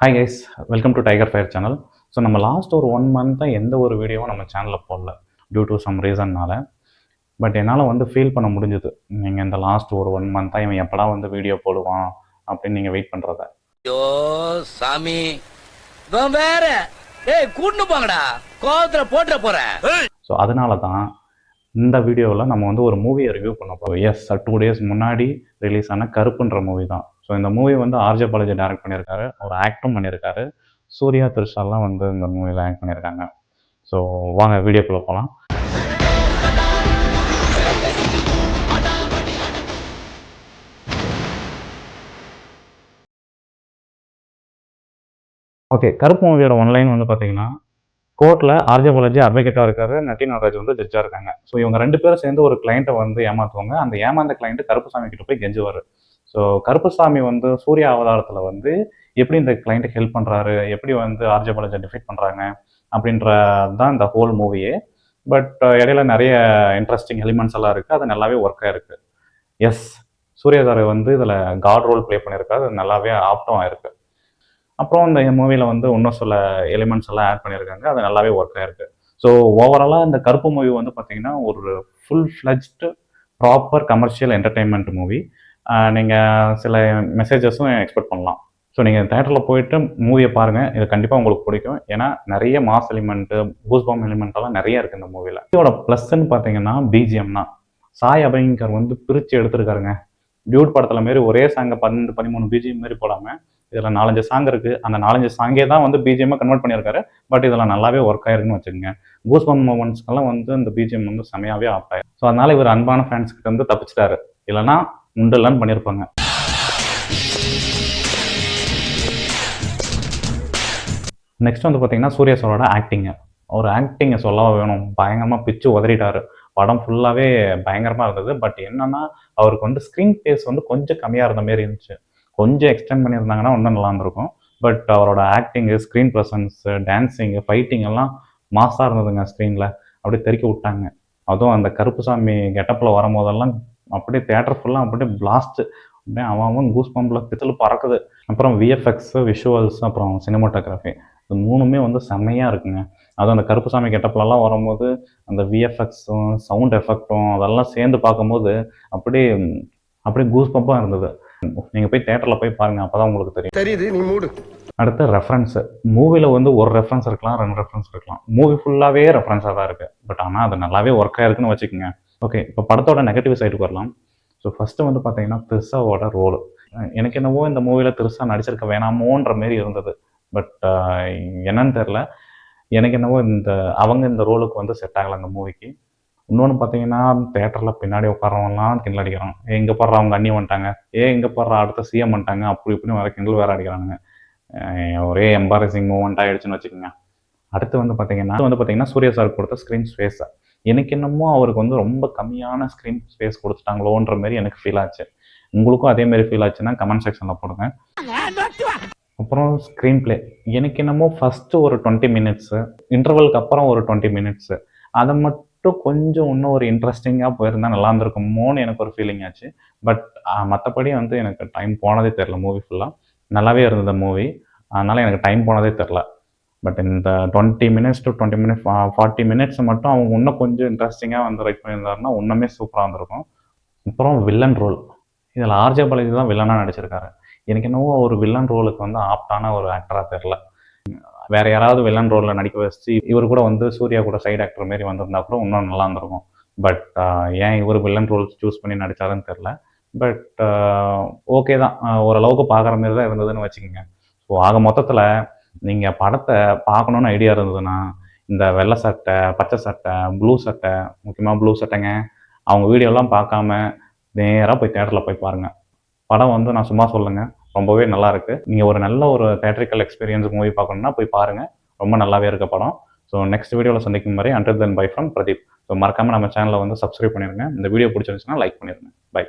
Hi guys, welcome to tiger fire channel. So நம்ம last ஒரு 1 மந்த்தாக எந்த ஒரு வீடியோவும் நம்ம சேனலில் போடல டியூ டு சம் ரீசன்னால். பட் என்னால் ஃபீல் பண்ண முடிஞ்சுது. நீங்கள் இந்த லாஸ்ட் ஒரு 1 மந்த்தாக இவன் எப்படா வீடியோ போடுவான் அப்படின்னு நீங்கள் வெயிட் பண்ணுறத. ஐயோ சாமி வேற கூட்டு போங்கடா, கோவத்தில் போட்டுற போகிறேன். ஸோ அதனால தான் இந்த வீடியோவில் நம்ம ஒரு மூவியை ரிவ்யூ பண்ண போகிறோம். எஸ், 2 days முன்னாடி ரிலீஸ் ஆன கருப்புன்ற மூவி தான். ஸோ இந்த மூவி ஆர்ஜே பாலாஜி டைரக்ட் பண்ணியிருக்காரு, அவர் ஆக்டும் பண்ணியிருக்காரு. சூர்யா, த்ரிஷாலாம் இந்த மூவியில் ஆக்ட் பண்ணியிருக்காங்க. ஸோ வாங்க வீடியோக்குள்ளே போகலாம். ஓகே, கருப்பு மூவியோட ஒன்லைன் பார்த்தீங்கன்னா, கோர்ட்டில் ஆர்ஜே பாலாஜி அட்வொகேட்டாக இருக்காரு, நட்டி நாகராஜ் ஜட்ஜாக இருக்காங்க. ஸோ இவங்க 2 பேரும் சேர்ந்து ஒரு கிளைண்ட்டை ஏமாற்றுவாங்க. அந்த ஏமாந்த கிளைண்ட்டு கருப்புசாமி கிட்ட போய் கெஞ்சுவார். ஸோ கருப்புசாமி சூர்யா அவதாரத்தில் எப்படி இந்த கிளைண்ட்டுக்கு ஹெல்ப் பண்ணுறாரு, எப்படி ஆர்ஜே பாலாஜி டிஃபைட் பண்ணுறாங்க அப்படின்றது தான் இந்த ஹோல் மூவியே. பட் இடையில நிறைய இன்ட்ரெஸ்டிங் எலிமெண்ட்ஸ் எல்லாம் இருக்குது. அது நல்லாவே ஒர்க் ஆகிருக்கு. எஸ், சூர்யா சார் இதில் காட் ரோல் ப்ளே பண்ணியிருக்காரு. அது நல்லாவே ஆப்டும் ஆயிருக்கு. அப்புறம் இந்த மூவியில் இன்னும் சில எலிமெண்ட்ஸ் எல்லாம் ஆட் பண்ணியிருக்காங்க. அது நல்லாவே ஒர்க் ஆயிருக்கு. ஸோ ஓவராலாக இந்த கருப்பு மூவி பார்த்தீங்கன்னா ஒரு full fledged proper commercial entertainment movie. நீங்கள் சில மெசேஜஸும் எக்ஸ்பெக்ட் பண்ணலாம். ஸோ நீங்கள் தேட்டரில் போயிட்டு மூவியை பாருங்கள், இது கண்டிப்பாக உங்களுக்கு பிடிக்கும். ஏன்னா நிறைய மாஸ் எலிமெண்ட்டு, கூஸ்பாம் எலிமெண்ட்டெல்லாம் நிறைய இருக்குது இந்த மூவியில். இதோட ப்ளஸ்ன்னு பார்த்தீங்கன்னா பிஜிஎம் தான். சாய் அபியங்கர் பிரித்து எடுத்துருக்காருங்க. டியூட் படத்தில் மாரி ஒரே சாங்கை 12-13 பிஜிஎம் மாரி போடாமல் இதில் 4-5 சாங் இருக்குது. அந்த 4-5 சாங்கே தான் பிஜிஎம்மாக கன்வெர்ட் பண்ணியிருக்காரு. பட் இதில் நல்லாவே ஒர்க் ஆயிருக்குன்னு வச்சுக்கோங்க. கூஸ்பாம் மூமெண்ட்ஸ்க்கெல்லாம் இந்த பிஜிஎம் செமையாகவே ஆஃப் ஆயிரும். ஸோ அதனால் இவர் அன்பான ஃபேன்ஸ்கிட்ட தப்பிச்சிட்டாரு. இல்லைன்னா முண்டெல்லாம் பண்ணியிருப்பாங்க. நெக்ஸ்ட் பார்த்தீங்கன்னா சூர்யா சாரோட ஆக்டிங்கு. ஒரு ஆக்டிங்கை சொல்லவா வேணும், பயங்கரமாக பிச்சு உதறிட்டாரு. படம் ஃபுல்லாகவே பயங்கரமாக இருந்தது. பட் என்னன்னா அவருக்கு ஸ்க்ரீன் ஸ்பேஸ் கொஞ்சம் கம்மியாக இருந்த மாரி இருந்துச்சு. கொஞ்சம் எக்ஸ்டெண்ட் பண்ணியிருந்தாங்கன்னா இன்னும் நல்லா இருந்திருக்கும். பட் அவரோட acting, screen presence, dancing, fighting எல்லாம் மாஸாக இருந்ததுங்க. ஸ்க்ரீனில் அப்படியே தெறிக்க விட்டாங்க. அதுவும் அந்த கருப்புசாமி கெட்டப்பில் வரும்போதெல்லாம் அப்படியே தேட்டர் ஃபுல்லாக அப்படியே பிளாஸ்ட்டு. அப்படியே அவன் கூஸ்பம்பில் பித்தல் பறக்குது. அப்புறம் விஎஃப்எக்ஸு, விஷுவல்ஸ், அப்புறம் சினிமாட்டோகிராஃபி, இது 3மே செம்மையாக இருக்குங்க. அதுவும் அந்த கருப்புசாமி கெட்டப்லலாம் வரும்போது அந்த விஎஃப்எக்ஸும் சவுண்ட் எஃபெக்டும் அதெல்லாம் சேர்ந்து பார்க்கும்போது அப்படியே அப்படியே கூஸ்பம்பாக இருந்தது. நீங்கள் போய் தேட்டரில் போய் பாருங்கள், அப்போ தான் உங்களுக்கு தெரியும். தெரியுது, நீ மூடு. அடுத்து ரெஃபரன்ஸு. மூவியில் ஒரு ரெஃபரன்ஸ் இருக்கலாம், 2 ரெஃபரன்ஸ் இருக்கலாம். மூவி ஃபுல்லாகவே ரெஃபரன்ஸாக தான் இருக்குது. பட் ஆனால் அது நல்லாவே ஒர்க் ஆகிருக்குன்னு வச்சுக்கோங்க. ஓகே, இப்போ படத்தோட நெகட்டிவ் சைடுக்கு வரலாம். ஸோ ஃபஸ்ட்டு பார்த்தீங்கன்னா த்ரிஷாவோட ரோல். எனக்கு என்னவோ இந்த மூவியில் த்ரிஷா நடிச்சிருக்க வேணாமோன்ற மாரி இருந்தது. பட் என்னன்னு தெரில, எனக்கு என்னவோ இந்த ரோலுக்கு செட் ஆகலை அந்த மூவிக்கு. இன்னொன்று பார்த்தீங்கன்னா தேட்டரில் பின்னாடி உட்காரவங்கலாம் கிண்டல் அடிக்கிறாங்க. எங்கே பாடுறா அவங்க அண்ணி வந்துட்டாங்க, எங்கே பாடுறா அடுத்த சிஎம் வந்துட்டாங்க, அப்படி இப்படின்னு வேறு கிண்டல் வேறு அடிக்கிறாங்க. ஒரே எம்பாரசிங் மூமெண்ட் ஆகிடுச்சுன்னு வச்சுக்கோங்க. அடுத்து பார்த்தீங்கன்னா சூர்யா சார் கொடுத்த ஸ்க்ரீன் ஸ்பேஸை எனக்கு என்னமோ அவருக்கு ரொம்ப கம்மியான ஸ்க்ரீன் ஸ்பேஸ் கொடுத்துட்டாங்களோன்ற மாரி எனக்கு ஃபீல் ஆச்சு. உங்களுக்கும் அதே மாதிரி ஃபீல் ஆச்சுன்னா கமெண்ட் செக்ஷனில் போடுங்க. அப்புறம் ஸ்க்ரீன் பிளே எனக்கு என்னமோ ஃபஸ்ட்டு ஒரு 20 மினிட்ஸு, இன்டர்வலுக்கு அப்புறம் ஒரு 20 மினிட்ஸு, அதை மட்டும் கொஞ்சம் இன்னும் ஒரு இன்ட்ரெஸ்டிங்காக போயிருந்தால் நல்லா இருந்திருக்குமோன்னு எனக்கு ஒரு ஃபீலிங் ஆச்சு. பட் மற்றபடி எனக்கு டைம் போனதே தெரில. மூவி ஃபுல்லாக நல்லாவே இருந்தது மூவி. அதனால் எனக்கு டைம் போனதே தெரில. பட் இந்த 20 மினிட்ஸ் டு 20 மினிட்ஸ் 40 மினிட்ஸ் மட்டும் அவங்க இன்னும் கொஞ்சம் இன்ட்ரெஸ்டிங்காக ரைட் பண்ணியிருந்தாருன்னா இன்னுமே சூப்பராக இருந்திருக்கும். அப்புறம் வில்லன் ரோல், இதில் ஆர்ஜே பாலாஜி தான் வில்லனாக நடிச்சிருக்காரு. எனக்கு என்னவோ ஒரு வில்லன் ரோலுக்கு ஆப்டான ஒரு ஆக்டராக தெரில. வேறு யாராவது வில்லன் ரோலில் நடிக்க வச்சு இவர் கூட சூர்யா கூட சைடு ஆக்டர் மாரி வந்திருந்தா கூட இன்னும் நல்லா இருந்திருக்கும். பட் ஏன் இவர் வில்லன் ரோல் சூஸ் பண்ணி நடித்தாருன்னு தெரில. பட் ஓகே தான், ஓரளவுக்கு பார்க்குற மாரி தான் இருந்ததுன்னு வச்சுக்கோங்க. ஸோ ஆக மொத்தத்தில் நீங்கள் படத்தை பார்க்கணுன்னு ஐடியா இருந்ததுன்னா இந்த வெள்ளை சட்டை, பச்சை சட்டை, ப்ளூ சட்டை, முக்கியமாக ப்ளூ சட்டைங்க, அவங்க வீடியோலாம் பார்க்காம நேராக போய் தேட்டரில் போய் பாருங்கள். படம் நான் சும்மா சொல்லுங்க, ரொம்பவே நல்லா இருக்குது. நீங்கள் ஒரு நல்ல ஒரு தேட்ரிக்கல் எக்ஸ்பீரியன்ஸ் மூவி பார்க்கணுன்னா போய் பாருங்கள். ரொம்ப நல்லாவே இருக்க படம். ஸோ நெக்ஸ்ட் வீடியோவில் சந்திக்கும் வரை until then by from Pradeep. So மறக்காமல் நம்ம சேனலை சப்ஸ்கிரைப் பண்ணிடுங்க. இந்த வீடியோ பிடிச்சிருந்துச்சுன்னா லைக் பண்ணிடுங்க. பை.